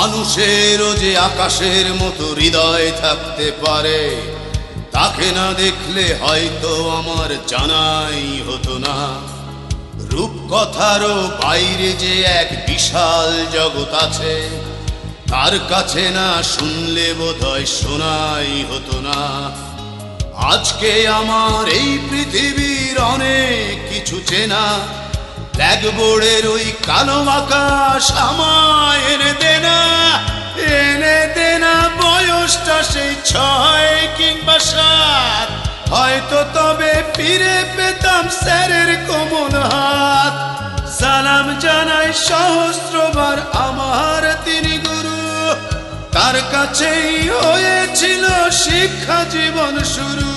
মানুষেরও যে আকাশের মতো হৃদয় থাকতে পারে, তাকে না দেখলে হয়তো আমার জানাই হতো না। রূপকথারও বাইরে যে এক বিশাল জগৎ আছে, তার কাছে না শুনলে বোধহয় শোনাই হতো না। আজকে আমার এই পৃথিবীর অনেক কিছু চেনা, ব্ল্যাকবোর্ডের ওই কালো আকাশ আমায় এনে দেনা, এনে দেনা। বয়সটা সেই 6 কিংবা 7, হয়তো তবে ফিরে পেতাম স্যারের কোমল হাত। সালাম জানাই সহস্রবার আমার তিনি গুরু, তার কাছেই হয়েছিল শিক্ষা জীবন শুরু।